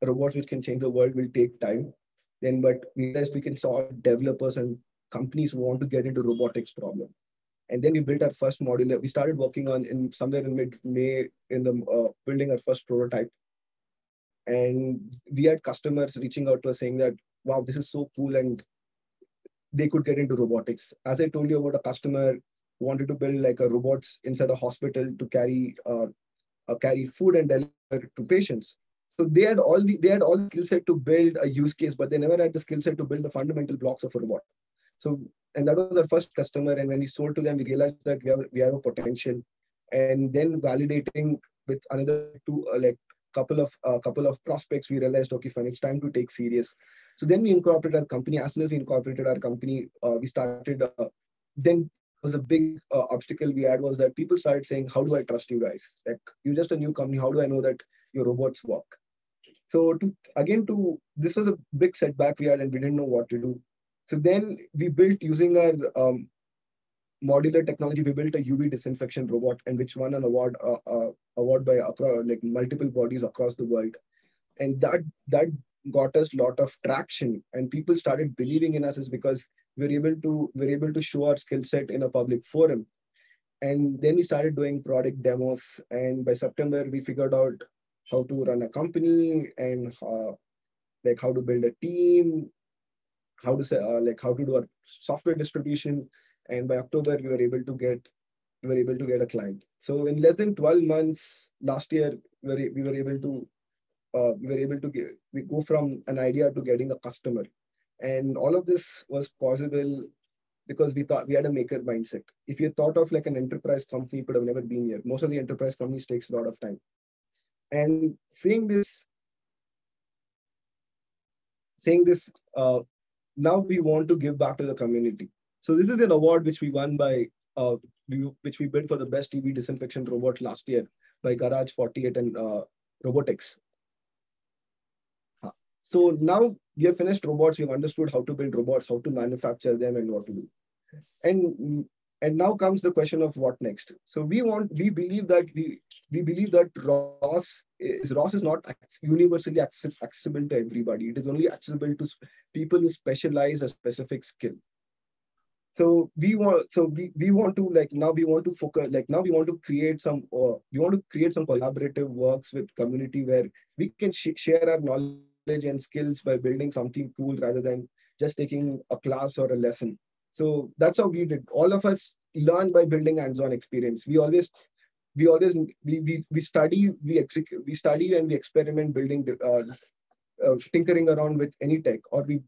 robots which can change the world will take time. But we realized we can solve developers and companies who want to get into robotics problem. And then we built our first modular. We started working on somewhere in mid-May in the building our first prototype. And we had customers reaching out to us saying that, wow, this is so cool, and they could get into robotics. As I told you about a customer who wanted to build like a robots inside a hospital to carry food and deliver to patients. So they had all the skill set to build a use case, but they never had the skill set to build the fundamental blocks of a robot. So, and that was our first customer. And when we sold to them, we realized that we have a potential. And then validating with another two, couple of prospects, we realized, okay, fine, it's time to take serious. So then we incorporated our company. As soon as we incorporated our company, we started. Then there was a big obstacle we had, was that people started saying, "How do I trust you guys? Like, you're just a new company. How do I know that your robots work?" So this was a big setback we had, and we didn't know what to do. So then we built, using our modular technology, we built a UV disinfection robot, and which won an award by multiple bodies across the world. And that got us a lot of traction, and people started believing in us, is because we're able to show our skill set in a public forum. And then we started doing product demos, and by September we figured out how to run a company, and how to build a team, how to do our software distribution. And by October we were able to get a client. So in less than 12 months last year, we were able to go from an idea to getting a customer. And all of this was possible because we thought we had a maker mindset. If you thought of like an enterprise company, it would have never been here. Most of the enterprise companies takes a lot of time. And saying this, now we want to give back to the community. So this is an award which we won by, which we built for the best TB disinfection robot last year by Garage 48 and Robotics. So now we have finished robots. We've understood how to build robots, how to manufacture them, and what to do. And now comes the question of what next. So we believe that ROS is not universally accessible to everybody. It is only accessible to people who specialize a specific skill. So we want to focus, like now we want to create some collaborative works with community where we can share our knowledge and skills by building something cool rather than just taking a class or a lesson. So that's how we did. All of us learn by building hands-on experience. We study, we execute, we study and we experiment building, tinkering around with any tech, or we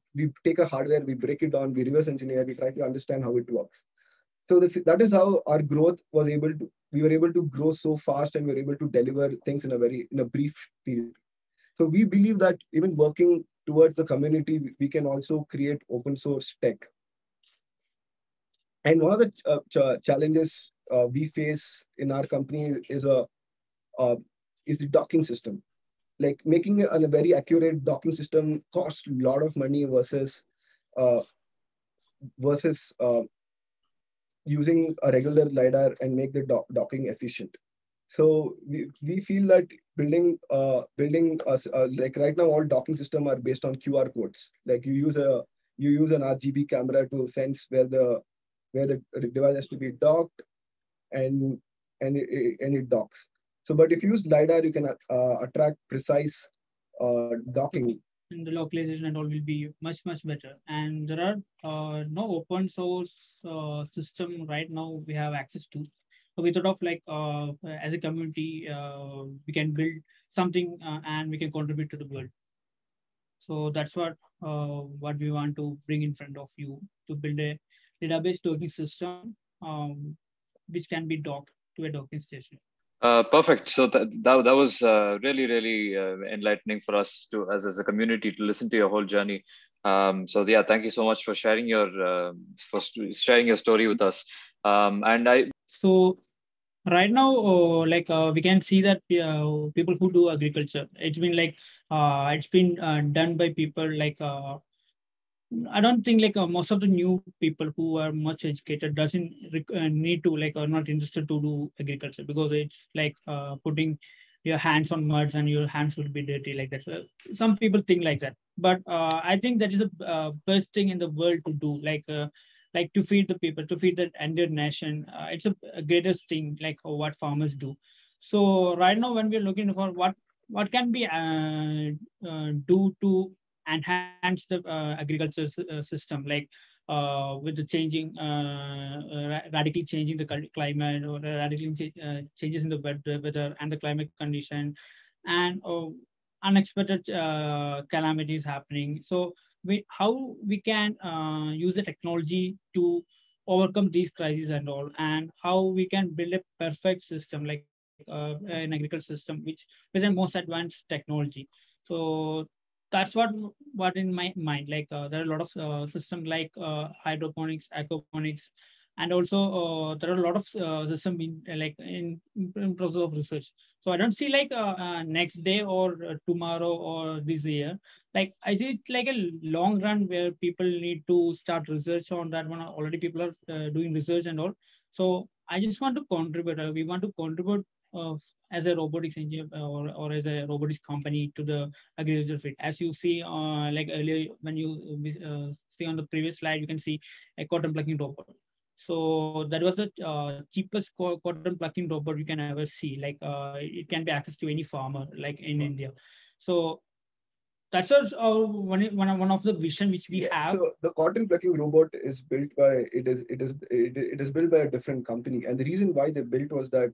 take a hardware, we break it down, we reverse engineer, we try to understand how it works. So that is how our growth we were able to grow so fast, and we were able to deliver things in a brief period. So we believe that even working towards the community, we can also create open source tech. And one of the challenges we face in our company is the docking system. Like making a very accurate docking system costs a lot of money versus using a regular LiDAR and make the docking efficient. So we feel that building like right now all docking system are based on QR codes. Like you use an RGB camera to sense where the device has to be docked, and it docks. So, but if you use LiDAR, you can attract precise docking. And the localization and all will be much better. And there are no open source system right now we have access to. So we thought of like as a community, we can build something and we can contribute to the world. So that's what we want to bring in front of you, to build a database docking system which can be docked to a docking station. Perfect. So that was really enlightening for us to as a community to listen to your whole journey. So yeah, thank you so much for sharing your story with us. So right now, we can see that people who do agriculture, it's been done by people like. I don't think like most of the new people who are much educated doesn't need to like, are not interested to do agriculture, because it's like putting your hands on muds and your hands will be dirty like that. So some people think like that, but I think that is the best thing in the world to do, like to feed the people, to feed the entire nation. It's a greatest thing like what farmers do. So right now when we're looking for what can be do to enhance the agriculture system, like with the changing, radically changing the climate, or radically changes in the weather and the climate condition, and unexpected calamities happening. So how we can use the technology to overcome these crises and all, and how we can build a perfect system like an agriculture system which with the most advanced technology. So that's what in my mind, like there are a lot of systems like hydroponics, aquaponics, and also there are a lot of system in process of research. So I don't see like next day or tomorrow or this year. Like I see it like a long run where people need to start research on that one. Already people are doing research and all. So I just want to contribute. We want to contribute as a robotics engineer or as a robotics company to the agriculture field. As you see, like earlier when you see on the previous slide, you can see a cotton plucking robot. So that was the cheapest cotton plucking robot you can ever see. Like it can be accessed to any farmer, like in India. So that's one of the vision which we have. So the cotton plucking robot is built by it is built by a different company, and the reason why they built was that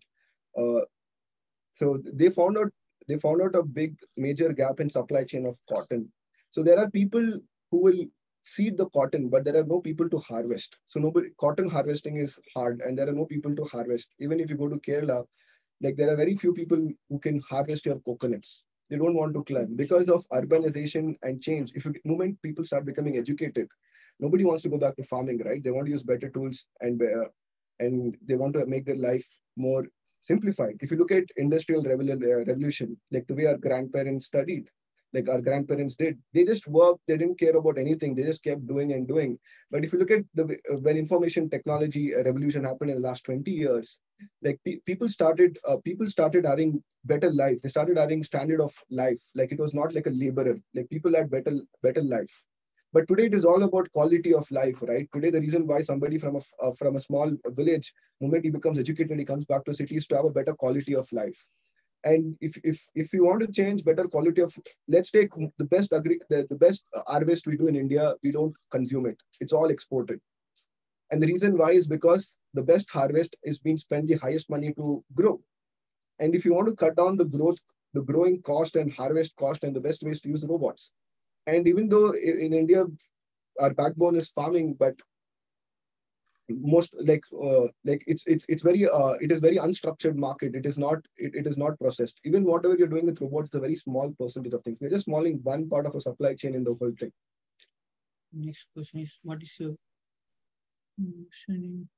so they found out a big major gap in supply chain of cotton. So there are people who will seed the cotton, but there are no people to harvest. So cotton harvesting is hard, and there are no people to harvest. Even if you go to Kerala, like there are very few people who can harvest your coconuts. They don't want to climb because of urbanization and change. If you moment people start becoming educated, nobody wants to go back to farming, right? They want to use better tools and they want to make their life more simplified. If you look at industrial revolution, like the way our grandparents studied, like our grandparents did, they just worked. They didn't care about anything. They just kept doing and doing. But if you look at when information technology revolution happened in the last 20 years, like people started having better life. They started having standard of life. Like it was not like a laborer. Like people had better life. But today it is all about quality of life, right? Today the reason why somebody from a small village, moment he becomes educated, he comes back to cities to have a better quality of life. And if you want to change better quality of, let's take the best the best harvest we do in India, we don't consume it. It's all exported. And the reason why is because the best harvest is being spent the highest money to grow. And if you want to cut down the growing cost and harvest cost, and the best way is to use robots. And even though in India, our backbone is farming, but most it's very it is very unstructured market. It is not processed. Even whatever you're doing with robots is a very small percentage of things. We're just smalling one part of a supply chain in the whole thing. Next question is, what is your vision?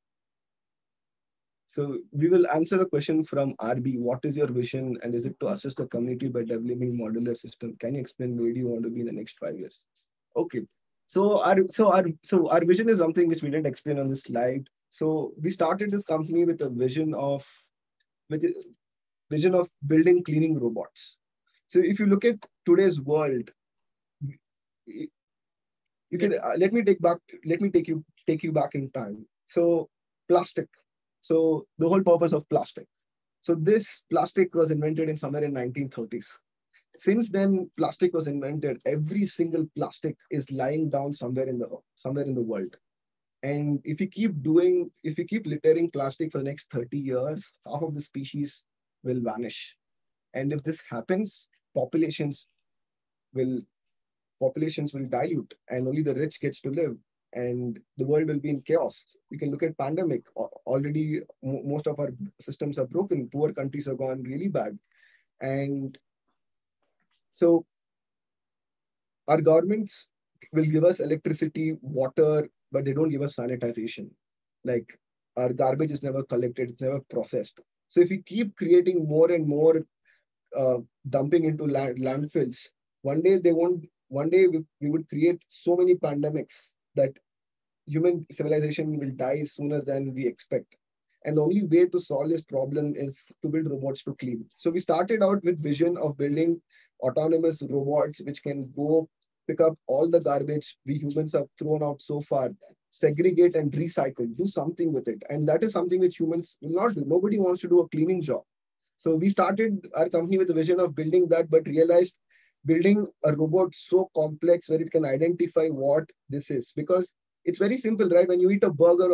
So we will answer a question from RB. What is your vision, and is it to assist the community by developing modular system? Can you explain where do you want to be in the next 5 years? Okay. So our vision is something which we didn't explain on this slide. So we started this company with a vision of building cleaning robots. So if you look at today's world, you can let me take you back in time. So plastic. So the whole purpose of plastic. So this plastic was invented in somewhere in 1930s. Since then, plastic was invented. Every single plastic is lying down somewhere in the world. And if you keep littering plastic for the next 30 years, half of the species will vanish. And if this happens, populations will dilute, and only the rich gets to live, and the world will be in chaos. You can look at pandemic. Already, most of our systems are broken. Poor countries have gone really bad. And so our governments will give us electricity, water, but they don't give us sanitization. Like our garbage is never collected, it's never processed. So if we keep creating more and more dumping into landfills, one day we would create so many pandemics that human civilization will die sooner than we expect. And the only way to solve this problem is to build robots to clean. So we started out with vision of building autonomous robots which can go pick up all the garbage we humans have thrown out so far, segregate and recycle, do something with it. And that is something which humans will not do. Nobody wants to do a cleaning job. So we started our company with the vision of building that, but realized building a robot so complex where it can identify what this is. Because it's very simple, right? When you eat a burger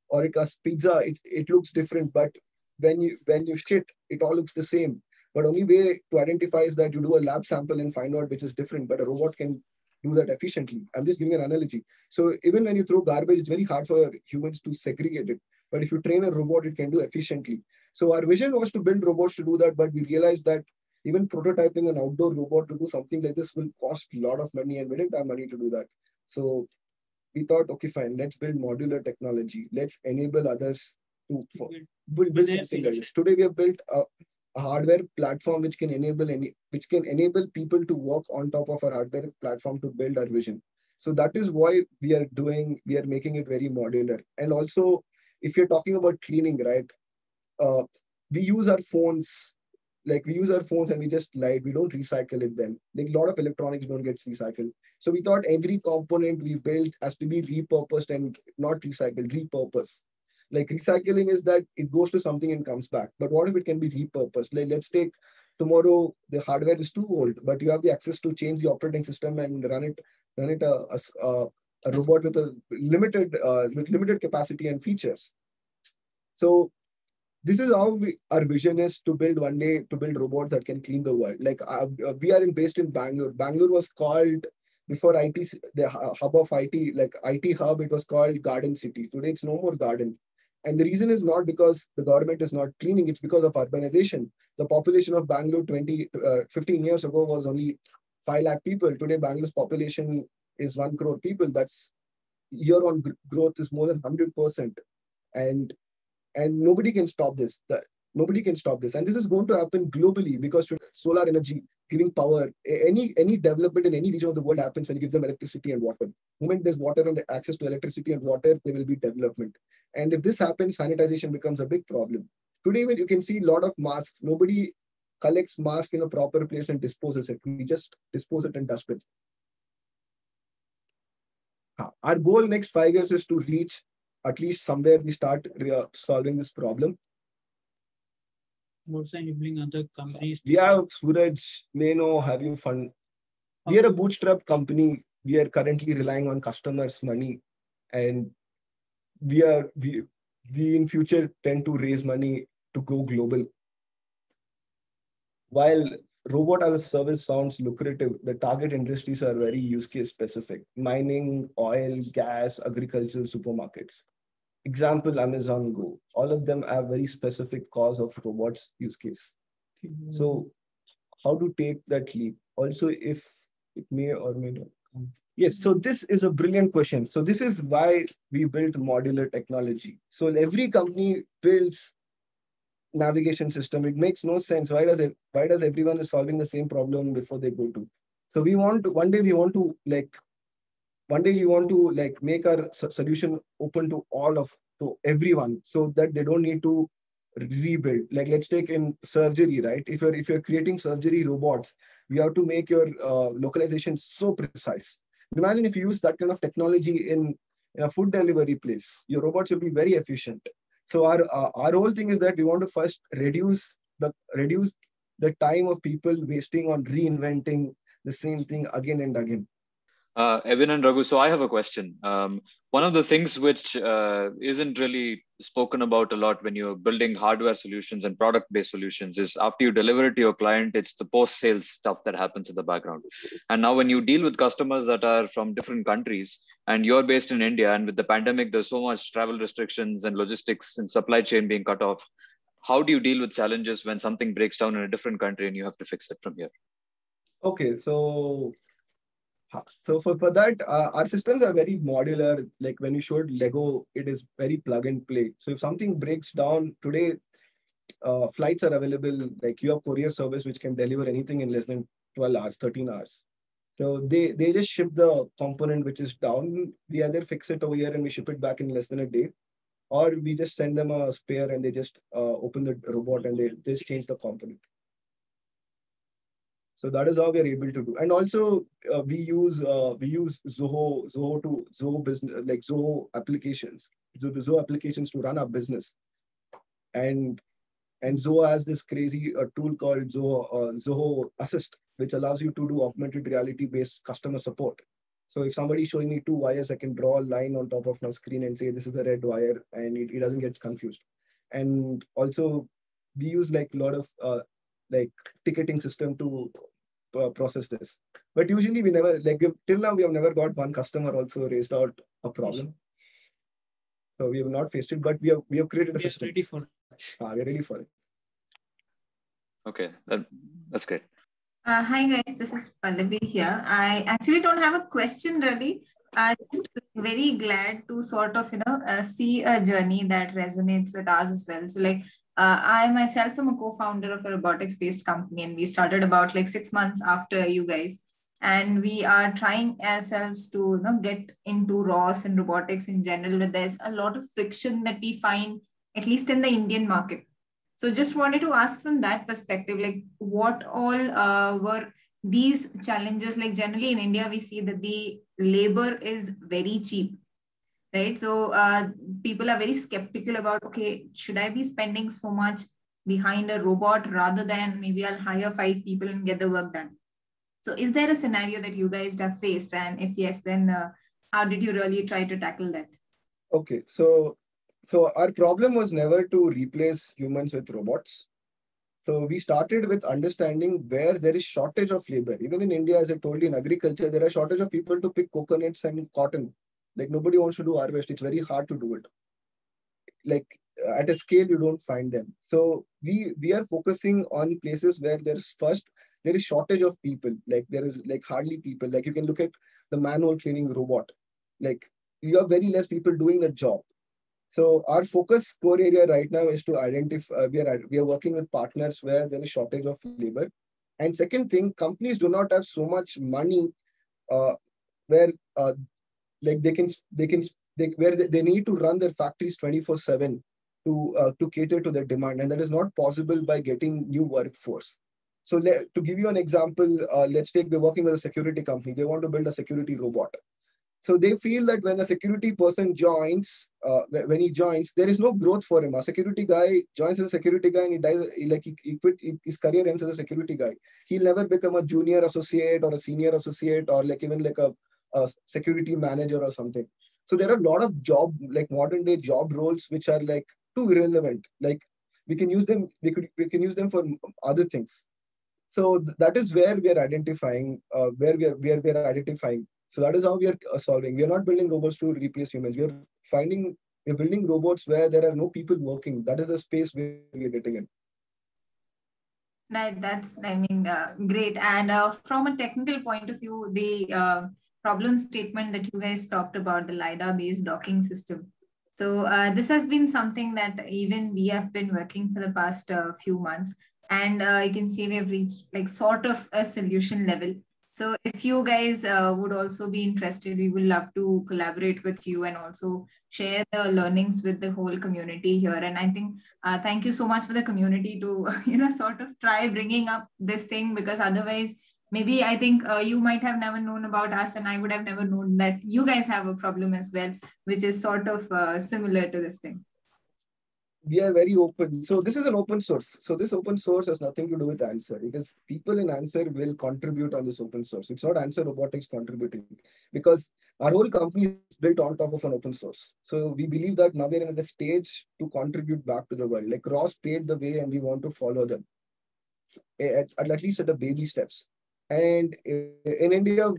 or a pizza, it looks different. But when you shit, it all looks the same. But only way to identify is that you do a lab sample and find out which is different. But a robot can do that efficiently. I'm just giving an analogy. So even when you throw garbage, it's very hard for humans to segregate it. But if you train a robot, it can do efficiently. So our vision was to build robots to do that. But we realized that even prototyping an outdoor robot to do something like this will cost a lot of money, and we didn't have money to do that. So we thought, okay, fine, let's build modular technology. Let's enable others to build something like this. Today, we have built a hardware platform which can enable people to work on top of our hardware platform to build our vision. So that is why we are making it very modular. And also, if you're talking about cleaning, right, we use our phones. Like we use our phones and we just light, we don't recycle it then. Like a lot of electronics don't get recycled. So we thought every component we built has to be repurposed and not recycled, repurpose. Like recycling is that it goes to something and comes back. But what if it can be repurposed? Like let's take tomorrow, the hardware is too old, but you have the access to change the operating system and run it a robot with a limited capacity and features. So this is how our vision is to build one day, to build robots that can clean the world. Like we are based in Bangalore. Bangalore was called before IT, the hub of IT, like IT hub, it was called Garden City. Today, it's no more garden. And the reason is not because the government is not cleaning, it's because of urbanization. The population of Bangalore 15 years ago was only 5 lakh people. Today, Bangalore's population is 1 crore people. That's year-on growth is more than 100%. And nobody can stop this. Nobody can stop this. And this is going to happen globally because solar energy, giving power, any development in any region of the world happens when you give them electricity and water. The moment there's water and access to electricity and water, there will be development. And if this happens, sanitization becomes a big problem. Today, when you can see a lot of masks, nobody collects mask in a proper place and disposes it. We just dispose it in dustbin. Our goal next 5 years is to reach at least somewhere we start solving this problem. Also enabling other companies. We have Suraj, Meno, have you fun? We are a bootstrap company. We are currently relying on customers' money, and we in future tend to raise money to go global. While robot as a service sounds lucrative, the target industries are very use case specific: mining, oil, gas, agricultural, supermarkets. Example, Amazon Go. All of them have very specific cause of robots use case. So how to take that leap? Also, if it may or may not. Yes, so this is a brilliant question. So this is why we built modular technology. So every company builds navigation system. It makes no sense. Why does everyone is solving the same problem before they go to? So one day we want to make our solution open to everyone, so that they don't need to rebuild. Like, let's take in surgery, right? If you're creating surgery robots, you have to make your localization so precise. Imagine if you use that kind of technology in a food delivery place, your robots will be very efficient. So our whole thing is that we want to first reduce the time of people wasting on reinventing the same thing again and again. Ebin and Raghu, so I have a question. One of the things which isn't really spoken about a lot when you're building hardware solutions and product-based solutions is after you deliver it to your client, it's the post-sales stuff that happens in the background. And now when you deal with customers that are from different countries and you're based in India, and with the pandemic, there's so much travel restrictions and logistics and supply chain being cut off. How do you deal with challenges when something breaks down in a different country and you have to fix it from here? Okay, so for that, our systems are very modular. Like when you showed Lego, it is very plug and play. So if something breaks down today, flights are available. Like you have courier service which can deliver anything in less than 12 hours, 13 hours. So they just ship the component which is down. We either fix it over here and we ship it back in less than a day, or we just send them a spare and they just open the robot and they just change the component. So that is how we are able to do. And also we use Zoho business, like Zoho applications. So the Zoho applications to run our business. And Zoho has this crazy tool called Zoho Assist, which allows you to do augmented reality based customer support. So if somebody is showing me 2 wires, I can draw a line on top of my screen and say, this is the red wire, and it doesn't get confused. And also we use like a lot of like ticketing system to process this. But usually we never, like till now, we have never got one customer also raised out a problem. So we have not faced it, but we have created a system. Ready for it. We're ready for it. Okay, that's great. Hi guys, this is Pallavi here. I actually don't have a question really. Just very glad to sort of see a journey that resonates with us as well. So like I myself am a co-founder of a robotics-based company, and we started about like 6 months after you guys. And we are trying ourselves to get into ROS and robotics in general, but there's a lot of friction that we find, at least in the Indian market. So just wanted to ask from that perspective, like what all were these challenges? Like generally in India, we see that the labor is very cheap, right? So people are very skeptical about, okay, should I be spending so much behind a robot rather than maybe I'll hire 5 people and get the work done? So is there a scenario that you guys have faced? And if yes, then how did you really try to tackle that? Okay, so our problem was never to replace humans with robots. So we started with understanding where there is shortage of labor. Even in India, as I told you, in agriculture, there are shortage of people to pick coconuts and cotton. Like nobody wants to do harvest. It's very hard to do it. Like at a scale, you don't find them. So we are focusing on places where there is shortage of people. Like there is like hardly people. Like you can look at the manual cleaning robot. Like you have very less people doing the job. So our focus core area right now is to identify. We are working with partners where there is shortage of labor. And second thing, companies do not have so much money uh, where like they need to run their factories 24/7 to cater to the demand, and that is not possible by getting new workforce. So to give you an example, let's take we're working with a security company. They want to build a security robot. So they feel that when a security person joins, when he joins, there is no growth for him. A security guy joins as a security guy and he dies, he quit, his career ends as a security guy. He'll never become a junior associate or a senior associate or like even like a security manager or something. So there are a lot of like modern day job roles which are like too irrelevant. Like we can use them, we can use them for other things. So that is where we are identifying, where we are identifying. So that is how we are solving. We are not building robots to replace humans. We're building robots where there are no people working. That is the space where we are getting in. That's, I mean, great. And from a technical point of view, the problem statement that you guys talked about, the LiDAR-based docking system. So this has been something that even we have been working for the past few months. And you can see we have reached like sort of a solution level. So if you guys would also be interested, we would love to collaborate with you and also share the learnings with the whole community here. And I think thank you so much for the community to, sort of try bringing up this thing, because otherwise, maybe I think you might have never known about us and I would have never known that you guys have a problem as well, which is sort of similar to this thing. We are very open. So this is an open source. So this open source has nothing to do with ANSWER. It is people in ANSWER will contribute on this open source. It's not ANSWER Robotics contributing, because our whole company is built on top of an open source. So we believe that now we're at a stage to contribute back to the world. Like Ross paved the way and we want to follow them at least at the baby steps. And in India,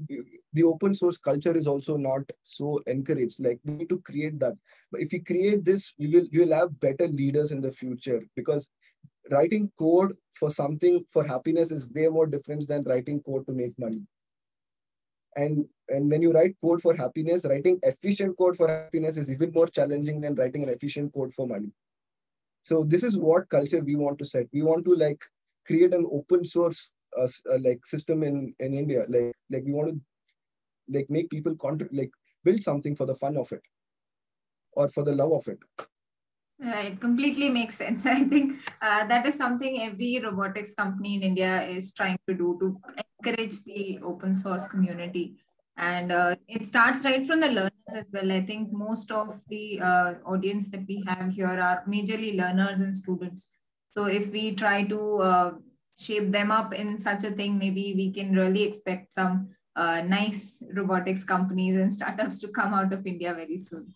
the open source culture is also not so encouraged. Like we need to create that. But if we create this, we will have better leaders in the future, because writing code for something for happiness is way more different than writing code to make money. And when you write code for happiness, writing efficient code for happiness is even more challenging than writing an efficient code for money. So this is what culture we want to set. We want to like create an open source like system in India. Like we want to like make people like build something for the fun of it or for the love of it. Right, completely makes sense. I think that is something every robotics company in India is trying to do, to encourage the open source community. And it starts right from the learners as well. I think most of the audience that we have here are majorly learners and students. So if we try to shape them up in such a thing, maybe we can really expect some nice robotics companies and startups to come out of India very soon.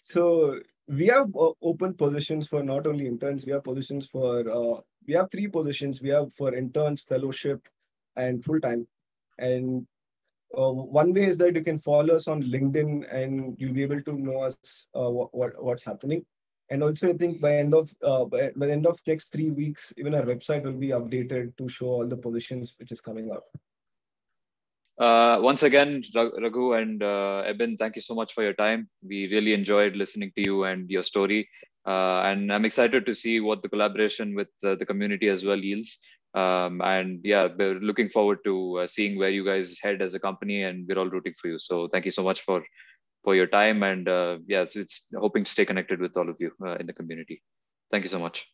So we have open positions for not only interns. We have positions for we have 3 positions. We have for interns, fellowship, and full time. And one way is that you can follow us on LinkedIn and you'll be able to know us what's happening. And also, I think by the end of next 3 weeks, even our website will be updated to show all the positions which is coming up. Once again, Raghu and Ebin, thank you so much for your time. We really enjoyed listening to you and your story. And I'm excited to see what the collaboration with the community as well yields. And yeah, we're looking forward to seeing where you guys head as a company, and we're all rooting for you. So thank you so much for your time. And yeah, it's hoping to stay connected with all of you in the community. Thank you so much.